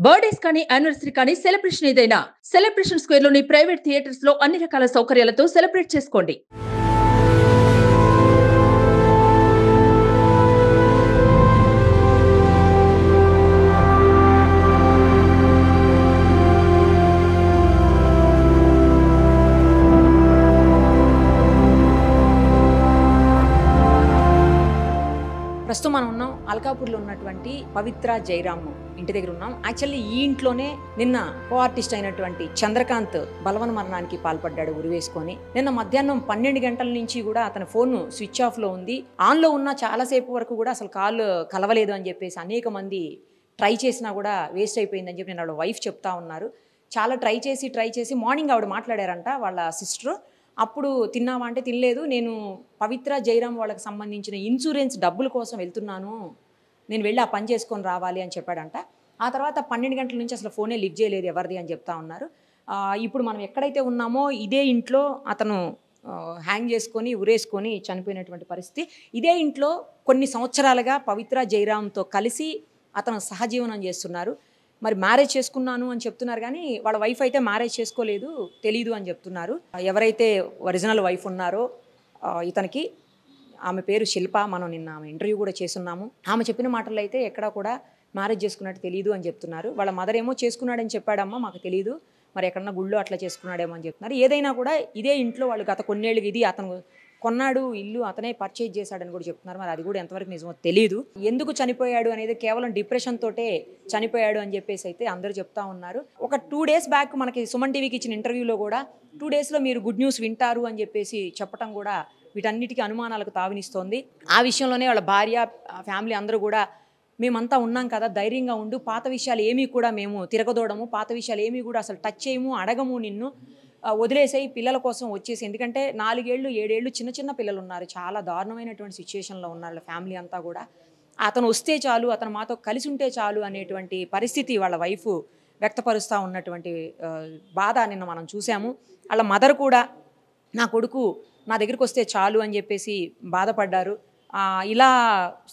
Birthdays కానీ anniversary కానీ celebration ఏదైనా సెలబ్రేషన్ స్క్వేర్ లోని ప్రైవేట్ థియేటర్స్ లో అన్ని రకాల సౌకర్యాలతో సెలబ్రేట్ చేసుకోండి. ప్రస్తుతం మనం ఉన్నాం అల్కాపూర్లో ఉన్నటువంటి పవిత్ర జయరామ్ ఇంటి దగ్గర ఉన్నాం. యాక్చువల్లీ ఈ ఇంట్లోనే నిన్న కో ఆర్టిస్ట్ అయినటువంటి చంద్రకాంత్ బలవన్ మరణానికి పాల్పడ్డాడు ఉరివేసుకొని. నిన్న మధ్యాహ్నం 12 గంటల నుంచి కూడా అతని ఫోన్ స్విచ్ ఆఫ్ లో ఉంది. ఆన్ లో ఉన్న చాలాసేపు వరకు కూడా అసలు కాల్ కలవలేదు అని చెప్పేసి అనేక మంది ట్రై చేసినా కూడా వేస్ట్ అయిపోయిందని చెప్పి నేను వాళ్ళ వైఫ్ చెప్తా ఉన్నారు. చాలా ట్రై చేసి మార్నింగ్ ఆవిడ మాట్లాడారంట వాళ్ళ సిస్టర్. అప్పుడు తిన్నావా అంటే తినలేదు, నేను పవిత్ర జయరామ్ వాళ్ళకి సంబంధించిన ఇన్సూరెన్స్ డబ్బుల కోసం వెళ్తున్నాను, నేను వెళ్ళి ఆ పని చేసుకొని రావాలి అని చెప్పాడంట. ఆ తర్వాత 12 గంటల నుంచి అసలు ఫోనే లిఫ్ట్ చేయలేదు ఎవరిది అని చెప్తా ఉన్నారు. ఇప్పుడు మనం ఎక్కడైతే ఉన్నామో ఇదే ఇంట్లో అతను హ్యాంగ్ చేసుకొని ఉరేసుకొని చనిపోయినటువంటి పరిస్థితి. ఇదే ఇంట్లో కొన్ని సంవత్సరాలుగా పవిత్ర జయరామ్తో కలిసి అతను సహజీవనం చేస్తున్నారు. మరి మ్యారేజ్ చేసుకున్నాను అని చెప్తున్నారు కానీ వాళ్ళ వైఫ్ అయితే మ్యారేజ్ చేసుకోలేదు, తెలీదు అని చెప్తున్నారు. ఎవరైతే ఒరిజినల్ వైఫ్ ఉన్నారో ఇతనికి, ఆమె పేరు శిల్ప. మనం నిన్న ఆమె ఇంటర్వ్యూ కూడా చేస్తున్నాము. ఆమె చెప్పిన మాటల్లో అయితే ఎక్కడా కూడా మ్యారేజ్ చేసుకున్నట్టు తెలియదు అని చెప్తున్నారు. వాళ్ళ మదర్ ఏమో చేసుకున్నాడని చెప్పాడమ్మా, మాకు తెలియదు, మరి ఎక్కడన్నా గుళ్ళో అట్లా చేసుకున్నాడేమో అని చెప్తున్నారు. ఏదైనా కూడా ఇదే ఇంట్లో వాళ్ళు గత కొన్నేళ్ళకి ఇది అతను కొన్నాడు, ఇల్లు అతనే పర్చేజ్ చేశాడని కూడా చెప్తున్నారు. మరి అది కూడా ఎంతవరకు నిజమో తెలియదు. ఎందుకు చనిపోయాడు అనేది కేవలం డిప్రెషన్ తోటే చనిపోయాడు అని చెప్పేసి అయితే అందరూ చెప్తా ఉన్నారు. ఒక 2 days బ్యాక్ మనకి సుమన్ టీవీకి ఇచ్చిన ఇంటర్వ్యూలో కూడా 2 daysలో మీరు గుడ్ న్యూస్ వింటారు అని చెప్పేసి చెప్పడం కూడా వీటన్నిటికీ అనుమానాలకు తావినిస్తోంది. ఆ విషయంలోనే వాళ్ళ భార్య, ఫ్యామిలీ అందరూ కూడా మేమంతా ఉన్నాం కదా, ధైర్యంగా ఉండు, పాత విషయాలు ఏమీ కూడా మేము తిరగదోడము, పాత విషయాలు ఏమీ కూడా అసలు టచ్ చేయము, అడగము, నిన్ను వదిలేసాయి, పిల్లల కోసం వచ్చేసి. ఎందుకంటే 4 ఏళ్ళు 7 ఏళ్ళు చిన్న పిల్లలు ఉన్నారు, చాలా దారుణమైనటువంటి సిచ్యుయేషన్లో ఉన్నారు ఫ్యామిలీ అంతా కూడా. అతను వస్తే చాలు, అతను మాతో కలిసి ఉంటే చాలు అనేటువంటి పరిస్థితి వాళ్ళ వైఫ్ వ్యక్తపరుస్తూ ఉన్నటువంటి బాధ నిన్న మనం చూసాము. వాళ్ళ మదర్ కూడా నా కొడుకు నా దగ్గరికి వస్తే చాలు అని చెప్పేసి బాధపడ్డారు. ఇలా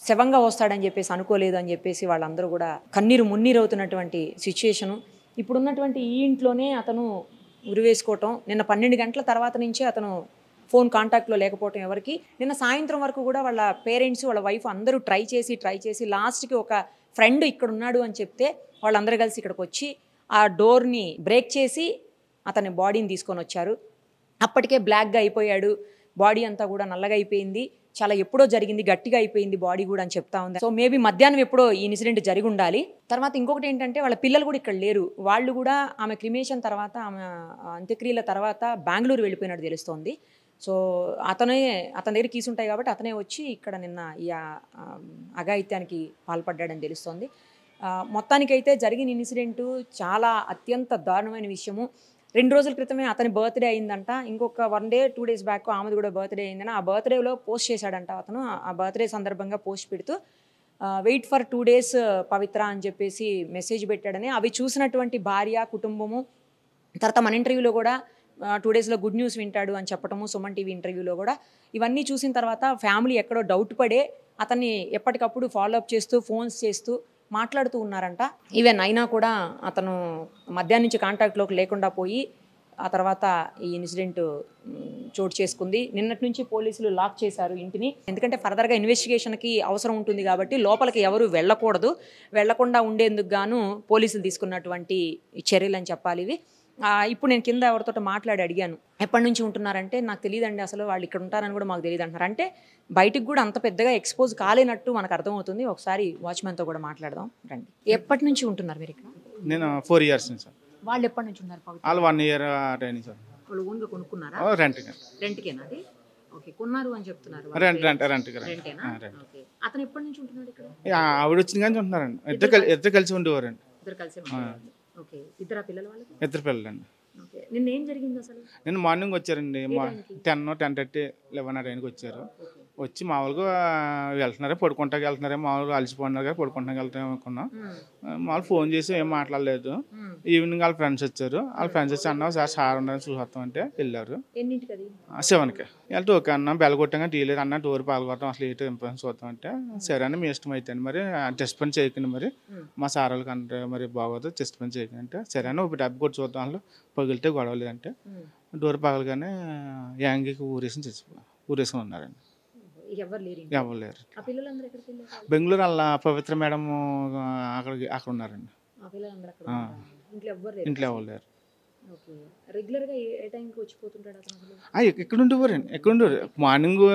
శవంగా వస్తాడని చెప్పేసి అనుకోలేదు అని చెప్పేసి వాళ్ళందరూ కూడా కన్నీరు మున్నీరు అవుతున్నటువంటి సిచ్యుయేషను. ఇప్పుడున్నటువంటి ఈ ఇంట్లోనే అతను ఉరివేసుకోవటం. నిన్న 12 గంటల తర్వాత నుంచే అతను ఫోన్ కాంటాక్ట్లో లేకపోవటం ఎవరికి. నిన్న సాయంత్రం వరకు కూడా వాళ్ళ పేరెంట్స్, వాళ్ళ వైఫ్ అందరూ ట్రై చేసి లాస్ట్కి ఒక ఫ్రెండ్ ఇక్కడ ఉన్నాడు అని చెప్తే వాళ్ళందరూ కలిసి ఇక్కడికి వచ్చి ఆ డోర్ని బ్రేక్ చేసి అతని బాడీని తీసుకొని వచ్చారు. అప్పటికే బ్లాక్గా అయిపోయాడు, బాడీ అంతా కూడా నల్లగా అయిపోయింది, చాలా ఎప్పుడో జరిగింది, గట్టిగా అయిపోయింది బాడీ కూడా అని చెప్తా ఉంది. సో మేబీ మధ్యాహ్నం ఎప్పుడో ఈ ఇన్సిడెంట్ జరిగి ఉండాలి. తర్వాత ఇంకొకటి ఏంటంటే వాళ్ళ పిల్లలు కూడా ఇక్కడ లేరు. వాళ్ళు కూడా ఆమె క్రిమేషన్ తర్వాత, ఆమె అంత్యక్రియల తర్వాత బెంగళూరు వెళ్ళిపోయినట్టు తెలుస్తోంది. సో అతని దగ్గర కీస్ ఉంటాయి కాబట్టి అతనే వచ్చి ఇక్కడ నిన్న ఈ అఘాయిత్యానికి పాల్పడ్డాడని తెలుస్తోంది. మొత్తానికైతే జరిగిన ఇన్సిడెంటు చాలా అత్యంత దారుణమైన విషయము. 2 రోజుల క్రితమే అతని బర్త్డే అయిందంట. ఇంకొక 1 day 2 days బ్యాక్ ఆమెది కూడా బర్త్డే అయిందని ఆ బర్త్డేలో పోస్ట్ చేశాడంట అతను. ఆ బర్త్డే సందర్భంగా పోస్ట్ పెడుతూ వెయిట్ ఫర్ 2 days పవిత్ర అని చెప్పేసి మెసేజ్ పెట్టాడని, అవి చూసినటువంటి భార్య, కుటుంబము, తర్వాత మన ఇంటర్వ్యూలో కూడా 2 daysలో గుడ్ న్యూస్ వింటాడు అని చెప్పటము, సుమన్ టీవీ ఇంటర్వ్యూలో కూడా ఇవన్నీ చూసిన తర్వాత ఫ్యామిలీ ఎక్కడో డౌట్ పడే అతన్ని ఎప్పటికప్పుడు ఫాలోఅప్ చేస్తూ, ఫోన్స్ చేస్తూ మాట్లాడుతూ ఉన్నారంట. ఈవెన్ అయినా కూడా అతను మధ్యాహ్నం నుంచి కాంటాక్ట్లోకి లేకుండా పోయి ఆ తర్వాత ఈ ఇన్సిడెంట్ చోటు చేసుకుంది. నిన్నటి నుంచి పోలీసులు లాక్ చేశారు ఇంటిని. ఎందుకంటే ఫర్దర్గా ఇన్వెస్టిగేషన్కి అవసరం ఉంటుంది కాబట్టి లోపలికి ఎవరు వెళ్ళకూడదు. వెళ్లకుండా ఉండేందుకు గాను పోలీసులు తీసుకున్నటువంటి చర్యలు అని చెప్పాలి ఇవి. ఇప్పుడు నేను కింద ఎవరితో మాట్లాడి అడిగాను, ఎప్పటి నుంచి ఉంటున్నారంటే నాకు తెలియదండి, అసలు వాళ్ళు ఇక్కడ ఉంటారని కూడా మాకు తెలియదు అంటున్నారు. అంటే బయటికి కూడా అంత పెద్దగా ఎక్స్పోజ్ కాలేనట్టు మనకు అర్థమవుతుంది. ఒకసారి వాచ్మెన్తో కూడా మాట్లాడదాం రండి. ఎప్పటి నుంచి ఉంటున్నారు మీరు ఇక్కడ? నేను 4 years నుంచి సార్. వాళ్ళు ఎప్పటి నుంచి ఉన్నారు? వాళ్ళు 1 year ట్రైనింగ్ సార్. వాళ్ళు ఓన్గా కొనుక్కున్నారా? రెంట్కేనా అది? ఓకే, కొన్నారు అని చెప్తున్నారు. రెంటేనా? ఓకే. అతను ఎప్పటి నుంచి ఉంటున్నాడు ఇక్కడ? ఆవిడ వచ్చిన కానీ ఉంటున్నారండి. ఇద్దరు కలిసి ఉండేవారండి. ఇద్దరు కలిసి ఉండేవారు. ఓకే. ఇద్దరు పిల్లలు వాళ్ళకి? 2 పిల్లలండి. ఓకే. నిన్న ఏం జరిగింది అసలు? నిన్న మార్నింగ్ వచ్చారండి, 10:30 11 ఆ టైంకి వచ్చారు. వచ్చి మామూలుగా వెళ్తున్నారే, పడుకుంటాకి వెళ్తున్నారే, మామూలుగా అలసిపోయినారు కదా, పడుకుంటాకి వెళ్తాం అనుకున్నాం. మామూలు ఫోన్ చేసి ఏం మాట్లాడలేదు. ఈవినింగ్ వాళ్ళ ఫ్రెండ్స్ వచ్చారు. వాళ్ళ ఫ్రెండ్స్ వచ్చి అన్న సార్ సార్ ఉన్నారని చూసొస్తాం అంటే వెళ్ళారు. ఎన్నింటికి అది 7కి వెళ్తే ఓకే అన్న బెల్ కొట్టాక టీ లేదు అన్న డోర్ పాల్గొడతాం అసలు ఏంటో ఇంపార్టెన్స్ చూద్దాం అంటే సరే అని మీ ఇష్టం అయితే మరి టెస్ట్ పని చేయకండి మరి మా సార్ వాళ్ళకి అంటే మరి బాగోదు టెస్ట్ పని చేయకండి అంటే సరే అని ఒక డబ్బు కొట్టి చూద్దాం వాళ్ళు పగిలితే గొడవ లేదంటే డోర్ పగలగానే యాంగికి ఊరేసుకుని ఉన్నారండి. ఎవరు లేరు ఎవరు లేరు. ఆ పిల్లలందరూ ఎక్కడికి వెళ్ళారు? బెంగళూరు వాళ్ళ పవిత్ర మేడం అక్కడ ఉన్నారండి. ఆ పిల్లలందరూ అక్కడ ఉన్నారా? ఇంట్లో ఎవరు లేరు? ఇంట్లో ఎవరు లేరు. ఓకే. రెగ్యులర్గా ఏ టైంకి వచ్చిపోతుంటాడు అతను అసలు? ఎక్కడ ఉండేవారండి ఎక్కడ ఉండేవారు మార్నింగ్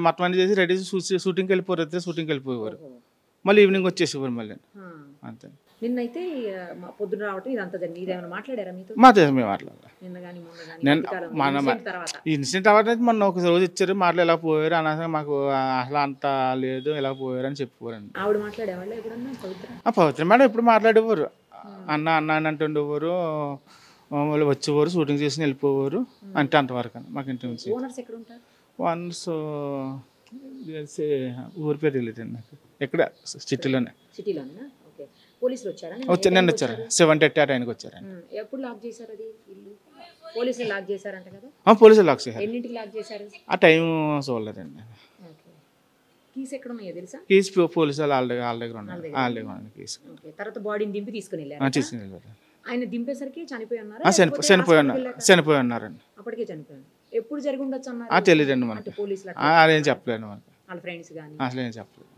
మొత్తం అన్ని చేసి రెడీ షూటింగ్కి వెళ్ళిపోరు అయితే షూటింగ్కి వెళ్ళిపోయేవారు మళ్ళీ ఈవినింగ్ వచ్చేసేవారు మళ్ళీ అంతే. నిన్నైతే పొద్దున రావటం ఇదంతా జరిగింది. ఇదేమైనా మాట్లాడారా మీతో? మా దేశం మేము మాట్లాడాలి. నిన్న కానీ మొన్న కానీ ఈ ఇన్సిడెంట్ తర్వాత మొన్న ఒక రోజు ఇచ్చారు మాటలు ఎలా పోయారు అనగా మాకు అసలు అంత లేదు ఎలా పోయారు అని చెప్పేవారండి. ఆవిడ మాట్లాడేవాళ్ళు ఎప్పుడన్నా పవిత్ర? పవిత్ర మేడం ఎప్పుడు మాట్లాడేవారు అన్న అన్న అని అంటుండేవారు వాళ్ళు వచ్చేవారు షూటింగ్ చేసి వెళ్ళిపోవారు అంటే అంతవరకు అని మాకు ఇంటి నుంచి. ఓనర్స్ ఎక్కడ ఉంటారు? వన్స్ ఊరి పేరు తెలియదండి నాకు. ఎక్కడ సిటీలోనే. సిటీలోనేనా? ఓకే. పోలీసులు వచ్చారా? నిన్న వచ్చారు 7:30 ఆ టైంకి వచ్చారు. ఎప్పుడు లాక్ చేశారు అది ఇల్లు? పోలీసులు లాక్ చేశారంట కదా? పోలీసులు లాక్ చేశారు. ఎన్నింటికి లాక్ చేశారు? ఆ టైం చూడలేదండి. కీస్ ఎక్కడ ఉన్నాయో తెలుసా? కీస్ పోలీసు వాళ్ళు వాళ్ళ దగ్గర ఉన్నారు కీస్. తర్వాత బాడీని దింపి తీసుకుని వెళ్ళారు. ఆయన దింపేసరికి చనిపోయి ఉన్నారు. చనిపోయి ఉన్నారండి. అప్పటికే చనిపోయారు. ఎప్పుడు జరిగి ఉండొచ్చు అన్నారు? తెలియదండి మనకి. పోలీసులు అదేం చెప్పలేదు మనకి. వాళ్ళ ఫ్రెండ్స్ కానీ అసలు ఏం చెప్పలేదు.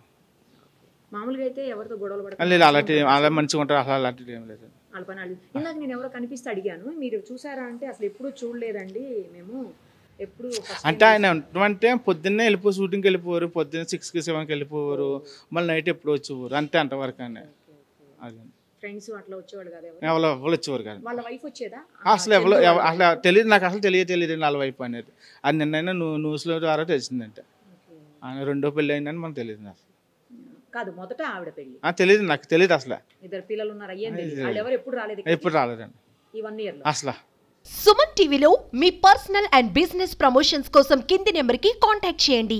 మామూలుగా అయితే ఎవరితో గొడవలు పడతారు? లేదు అలాంటి అలా మంచిగా ఉంటారు అసలు అలాంటిది ఏం లేదు. వాళ్ళ పని ఇందాక నేను ఎవరో కనిపిస్తే అడిగాను మీరు చూసారా అంటే అసలు ఎప్పుడు చూడలేదండి మేము ఎప్పుడు. అంటే ఆయన అంటే పొద్దున్నే వెళ్ళిపోయి షూటింగ్కి వెళ్ళిపోరు పొద్దున్న 6కి 7కి వెళ్ళిపోవారు మళ్ళీ నైట్ ఎప్పుడు వచ్చేవారు అంతే అంతవరకు అని. అది ఫ్రెండ్స్ అట్లా వచ్చేవాడు కదా? ఎవరు వచ్చేవారు కాదు. వాళ్ళ వైఫ్ వచ్చేదా? అసలు అసలు తెలియదు నాకు అసలు తెలియదు వాళ్ళ వైఫ్ అనేది. అది నిన్నైనా న్యూస్లో ద్వారా తెలిసిందంటే ఆయన రెండో పెళ్ళి అయిందని మనకు తెలియదు. అసలు కాదు మొదట ఆవిడ పెళ్లి తెలియదు నాకు తెలియదు అసలు. ఇద్దరు పిల్లలు ఉన్నారు అయ్యేది వాళ్ళు ఎవరు ఎప్పుడు రాలేదు? ఎప్పుడు రాలేదండి ఈ 1 year లో అసలు. సుమన్ టీవీలో మీ పర్సనల్ అండ్ బిజినెస్ ప్రమోషన్స్ కోసం కింది నెంబర్కి కాంటాక్ట్ చేయండి.